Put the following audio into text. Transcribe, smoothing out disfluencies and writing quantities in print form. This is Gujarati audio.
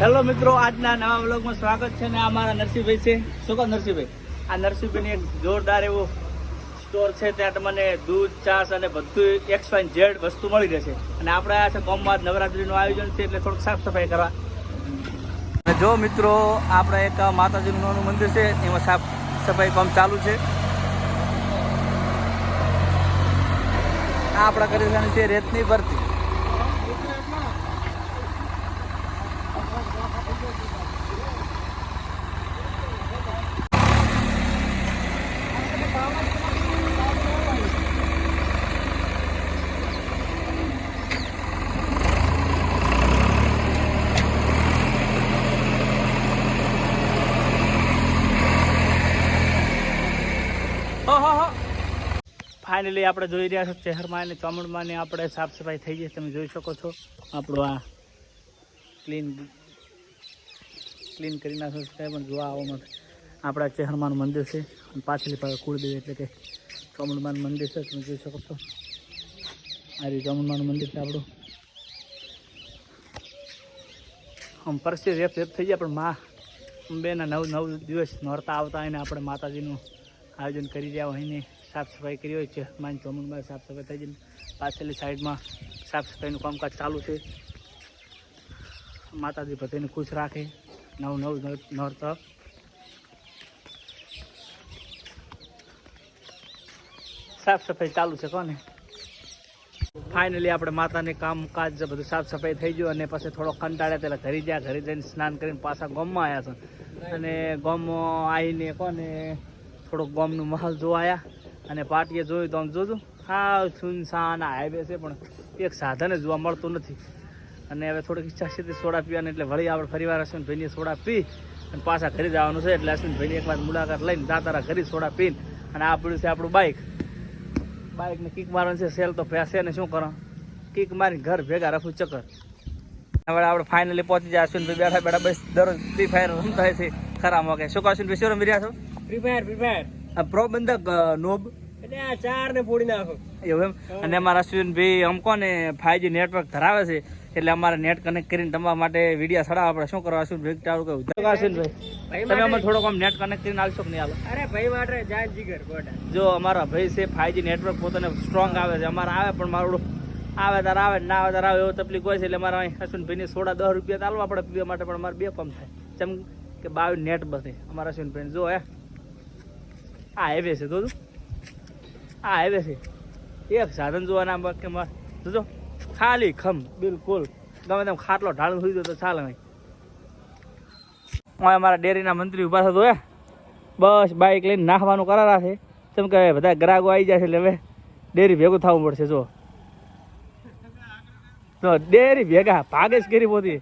હેલો મિત્રો, આજના નવા વ્લોગમાં સ્વાગત છે. ને અમારા નરસિંહભાઈ છે. શું કહો નરસિંહભાઈ? આ નરસિંહભાઈની એક જોરદાર એવો સ્ટોર છે. ત્યાં તમને દૂધ, છાશ અને બધું XYZ વસ્તુ મળી રહેશે. અને આપણે આ છે ગામમાં નવરાત્રીનું આયોજન છે, એટલે થોડુંક સાફ સફાઈ કરવા. અને જો મિત્રો, આપણે એક માતાજીનું નાનું મંદિર છે, એમાં સાફ સફાઈ કામ ચાલુ છે. આ આપણા કરી છે રેતની ભરતી. ફાઇનલી આપણે જોઈ રહ્યા છો શહેરમાં અને ચામુંડમાં આપણે સાફ સફાઈ થઈ ગઈ. તમે જોઈ શકો છો આપણું આ ક્લીન કરી નાખ્યું છે. પણ જોવા આવવામાં આપણા શહેરમાંનું મંદિર છે. અને પાછળની પાસે કુળદેવી એટલે કે ચામુંડમાનું મંદિર છે. તમે જોઈ શકો છો આ રીતે ચામુંડમાનું મંદિર છે આપણું. આમ પરિસ્થિતિ રેપ થઈ જાય, પણ મા અંબેના 9 દિવસ નોરતા આવતા હોય ને આપણે માતાજીનું આયોજન કરી રહ્યા હોય ને સાફ સફાઈ કરી હોય છે. માની ચામુંડમાં સાફ સફાઈ થઈ જાય. પાછળની સાઈડમાં સાફ સફાઈનું કામકાજ ચાલુ છે. માતાજી બધાને ખુશ રાખે. 9 નોરતા સાફ સફાઈ ચાલુ છે. કોને ફાઇનલી આપણે માતાને કામકાજ બધું સાફ સફાઈ થઈ ગયું. અને પછી થોડો કંટાળ્યા પહેલાં ઘરે ગયા. ઘરે જઈને સ્નાન કરીને પાછા ગામમાં આવ્યા છે. અને ગામમાં આવીને કોને થોડોક ગામનું મહલ જોવા આવ્યા. અને પાટીએ જોયું તો આમ જોજો હા સુનસાન હાઈવે છે, પણ એક સાધન જોવા મળતું નથી. અને હવે થોડીક ઈચ્છા છે સોડા પીવાની, એટલે વળી આપણે ફરીવાર અશ્વિનભાઈને સોડા પી અને પાછા ઘરે જવાનું છે. એટલે અશ્વિનભાઈને એકવાર મુલાકાત લઈને દાતારા ઘરે સોડા પીને. અને આ પડ્યું છે આપણું બાઇકને કિક મારવાનું છે. સેલ તો ફેસે ને શું કરો, કિક મારીને ઘર ભેગા રફું ચક્કર. હવે આપણે ફાઇનલી પહોંચી જાય. અશ્વિનભાઈ બેઠા બેઠા બસ દરરોજ ફ્રી ફાયર રમતા હોય છે ખરા મોકે. શું કહો અશ્વિનભાઈ, શું રમી રહ્યા છો? ફ્રી ફાયર પ્રબંધક નોબ એટલે આ 4 ને ફોડી નાખો એવું એમ. અને અમારા અશ્વિનભાઈ અમકો ને 5G નેટવર્ક ધરાવે છે, એટલે અમારે નેટ કનેક્ટ કરીને તમારા માટે વિડીયો ચડાવવા. આપણે શું કરવા અશ્વિનભાઈ ચાલુ કહ્યું અશ્વિનભાઈ, તમે અમે થોડોક આમ નેટ કનેક્ટ કરીને આવશો કે નહીં આલો? અરે ભાઈ માટે જાન જીગર ગોડા. જો અમારા ભાઈ છે 5G નેટવર્ક પોતાને સ્ટ્રોંગ આવે છે. અમારે આવે પણ મારું આવે તાર આવે ના આવે તાર આવે એવો તકલીફ હોય છે. એટલે અમારા અશ્વિનભાઈને સોડા 10 રૂપિયા ચાલવા પડે પીવા માટે, પણ અમારે 2 કમ થાય. જેમ કે 22 નેટ બસે અમારા અશ્વિનભાઈને. જો આ હાઈવે છે, જોજો આ હાઈવે છે. એક સાધન જોવાના કે જોજો ખાલી ખમ બિલકુલ ગમે તેમ ખાટલો ઢાળ સુઈ દો તો ચાલે નહીં. અમારા ડેરીના મંત્રી ઉભા થતો હે, બસ બાઇક લઈને નાખવાનું કરારા છે. કેમ કે બધા ગ્રાહકો આવી જાય છે, એટલે હવે ડેરી ભેગું થવું પડશે. જો ડેરી ભેગા ભાગે જ કરી પોતી